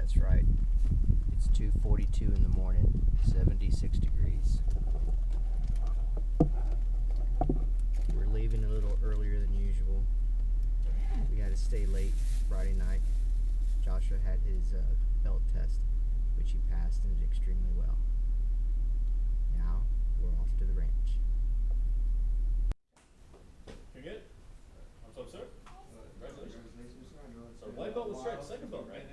That's right. It's 2:42 in the morning, 76 degrees. We're leaving a little earlier than usual. We had to stay late Friday night. Joshua had his belt test, which he passed and did extremely well. Now we're off to the ranch. You're good? What's up, sir? Congratulations. So white belt was straight, second belt, right?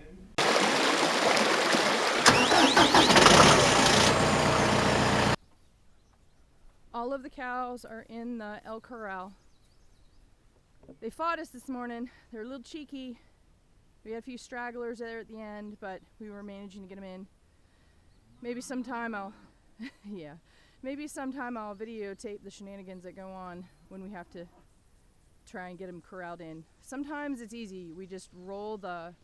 All of the cows are in the El Corral. They fought us this morning. They're a little cheeky. We had a few stragglers there at the end, but we were managing to get them in. Maybe sometime I'll, maybe sometime I'll videotape the shenanigans that go on when we have to try and get them corralled in. Sometimes it's easy. We just roll the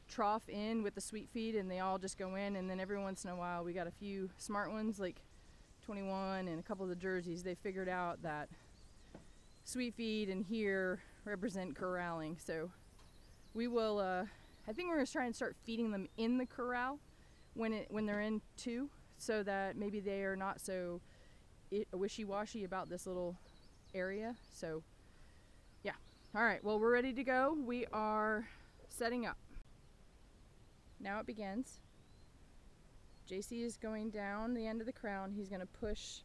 trough in with the sweet feed and they all just go in, and then every once in a while we got a few smart ones like 21 and a couple of the jerseys. They figured out that sweet feed and here represent corralling. So we will, I think we're gonna try and start feeding them in the corral when they're in too, so that maybe they are not so wishy-washy about this little area. So yeah, all right, well, we're ready to go. We are setting up. Now it begins. JC is going down the end of the crown. He's gonna push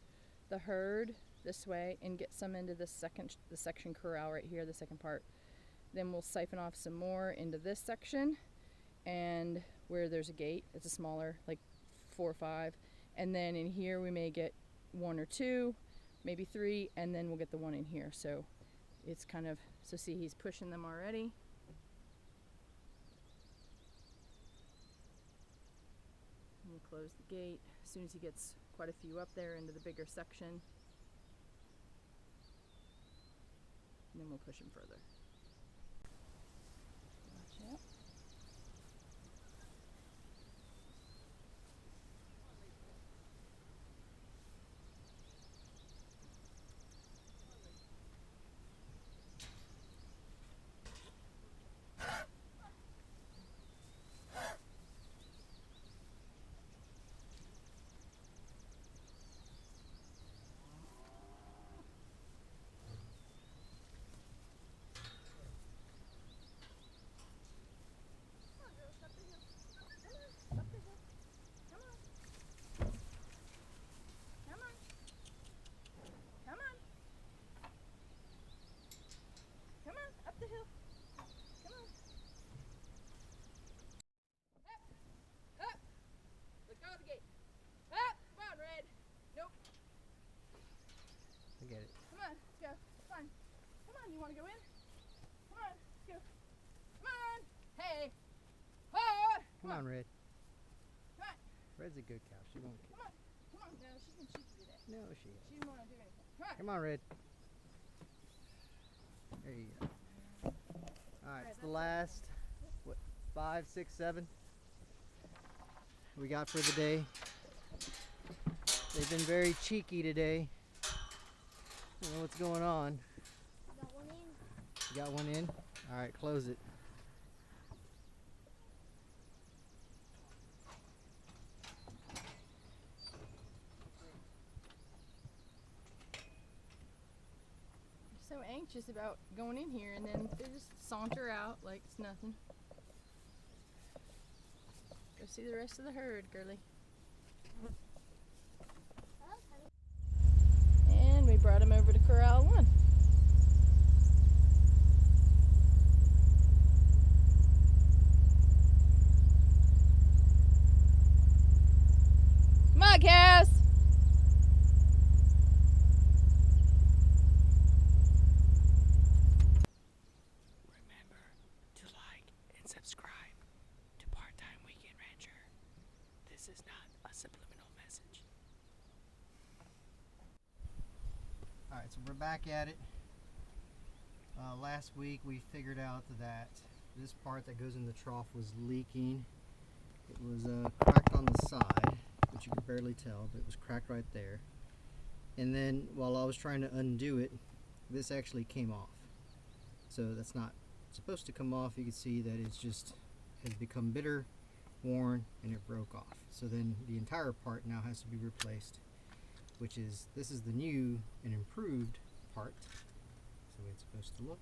the herd this way and get some into the section corral right here, the second part. Then we'll siphon off some more into this section, and where there's a gate, it's a smaller, like 4 or 5. And then in here we may get 1 or 2, maybe 3, and then we'll get the one in here. So it's kind of, so see, he's pushing them already. We'll close the gate as soon as he gets quite a few up there into the bigger section. And then we'll push him further. Watch out. Get it. Come on, let's go. Fun. Come on, you want to go in? Come on, let's go. Come on. Hey. Oh. Come on, Red. Come on. Red's a good cow. She won't kick. Come on. Come on. No, she's been cheeky today. No, she isn't. She didn't want to do anything. Come on. Come on, Red. There you go. Alright, it's the last, what, 5, 6, 7 we got for the day. They've been very cheeky today. I don't know what's going on. Got one in. You got one in? Alright, close it. So anxious about going in here, and then they just saunter out like it's nothing. Go see the rest of the herd, girly. And we brought him over to Corral 1. Come on, Cass! Remember to like and subscribe to Part-Time Weekend Rancher. This is not a subliminal message. Alright, so we're back at it. Last week we figured out that this part that goes in the trough was leaking. It was cracked on the side, but you could barely tell, but it was cracked right there. And then while I was trying to undo it, this actually came off. So that's not supposed to come off. You can see that it's just has become bitter worn and it broke off. So then the entire part now has to be replaced, which is, this is the new and improved part. That's the way it's supposed to look.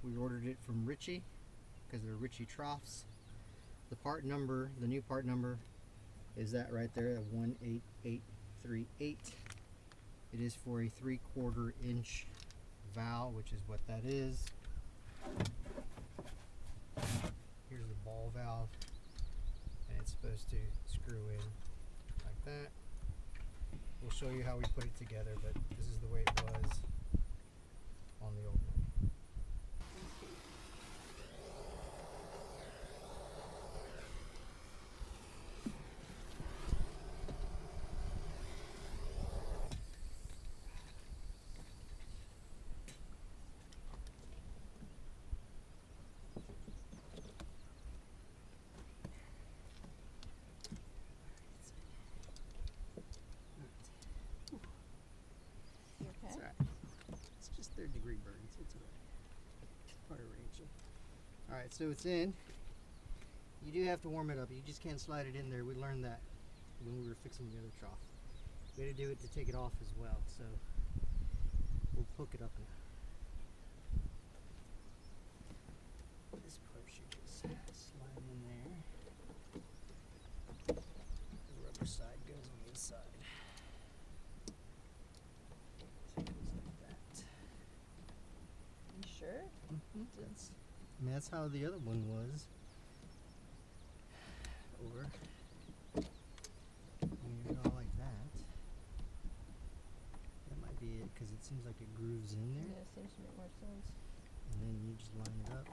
We ordered it from Ritchie because they're Ritchie troughs. The part number, the new part number, is that right there, 18838. It is for a 3/4 inch valve, which is what that is. Here's the ball valve, and it's supposed to screw in like that. We'll show you how we put it together, but this is the way it was on the old one. It's alright. It's just 3rd-degree burns. It's alright. Part of ranging. Alright, so it's in. You do have to warm it up. You just can't slide it in there. We learned that when we were fixing the other trough. We had to do it to take it off as well. So we'll hook it up now. This part should just slide in there. The rubber side goes on this side. You sure? That's how the other one was. Or when you go like that, that might be it because it seems like it grooves in there. Yeah, seems to make more sense. And then you just line it up,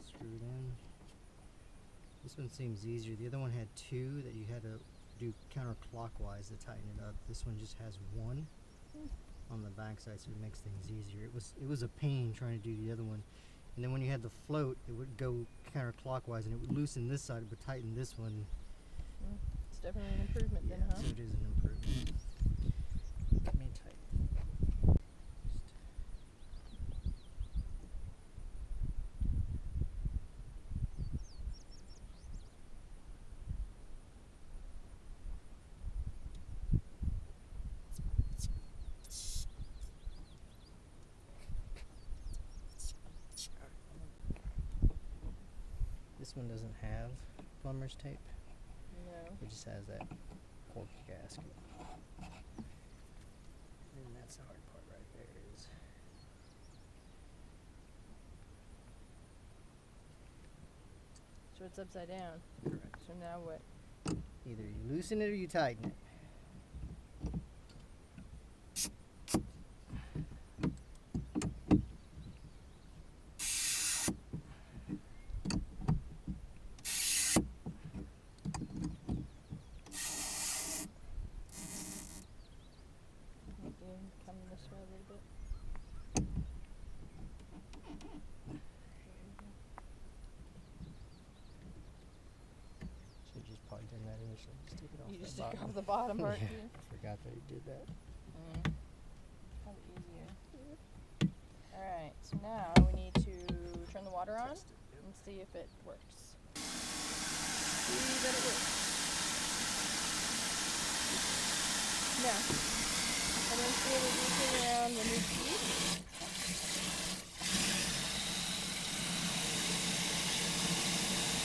screw it in. This one seems easier. The other one had 2 that you had to do counterclockwise to tighten it up. This one just has 1 on the back side, so it makes things easier. It was a pain trying to do the other one. And then when you had the float, it would go counterclockwise and it would loosen this side but tighten this one. It's definitely an improvement then, huh? So it is an improvement. Let me tighten. This one doesn't have plumber's tape. No. It just has that cork gasket. And that's the hard part right there is. So it's upside down. Correct. So now what? Either you loosen it or you tighten it. Come this way a little bit. Should just probably done that initially. Just take it off. You just that took bottom. off the bottom part. Yeah, too. forgot that you did that. Probably easier. Alright, so now we need to turn the water on Test it, yep. and see if it works. See that it works. Now, I'm going to feel it leaking around the new teeth.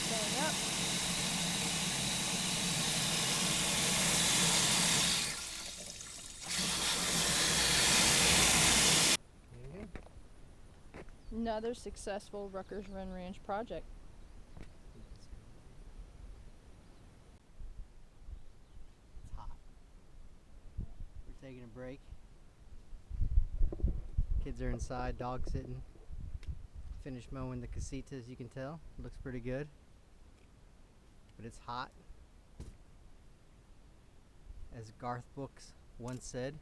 Going up. There you go. Another successful Rutgers Run Ranch project. It's hot. We're taking a break. Kids are inside, dog sitting. Finished mowing the casita, as you can tell. Looks pretty good. But it's hot. As Garth Brooks once said,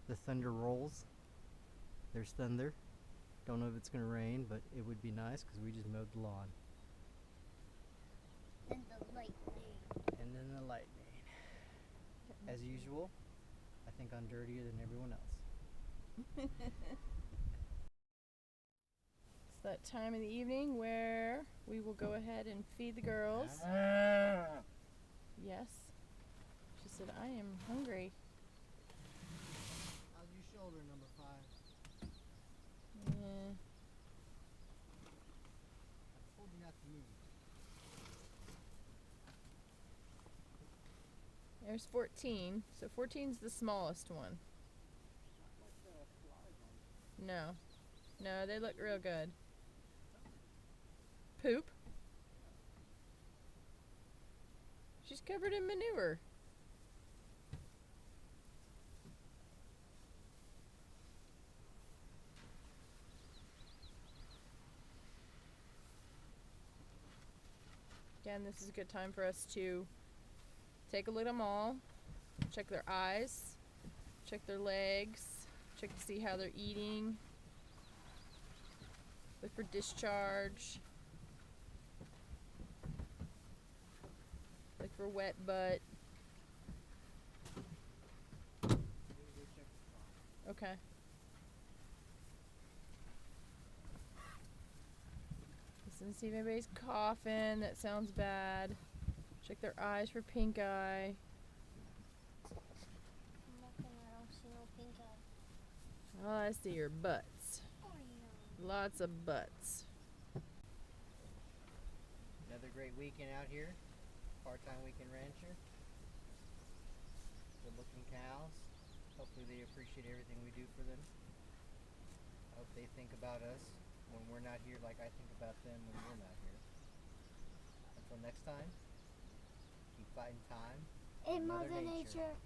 the thunder rolls. There's thunder. Don't know if it's going to rain, but it would be nice because we just mowed the lawn. And the lightning. And then the lightning. As usual, I think I'm dirtier than everyone else. that time of the evening where we will go ahead and feed the girls. Yes. She said, I am hungry. How's your shoulder, number 5? Yeah. I told you not to move. There's 14. So 14's the smallest one. No. No, they look real good. Poop? She's covered in manure. Again, this is a good time for us to take a look at them all, check their eyes, check their legs, check to see how they're eating, look for discharge, look for wet butt. Okay. Listen to see if anybody's coughing. That sounds bad. Check their eyes for pink eye. Nothing, I don't see no pink eye. All I see are butts. Oh, yeah. Lots of butts. Another great weekend out here. Part-time weekend rancher. Good looking cows. Hopefully they appreciate everything we do for them. I hope they think about us when we're not here like I think about them when we're not here. Until next time, keep fighting time. In Mother Mother Nature. Nature.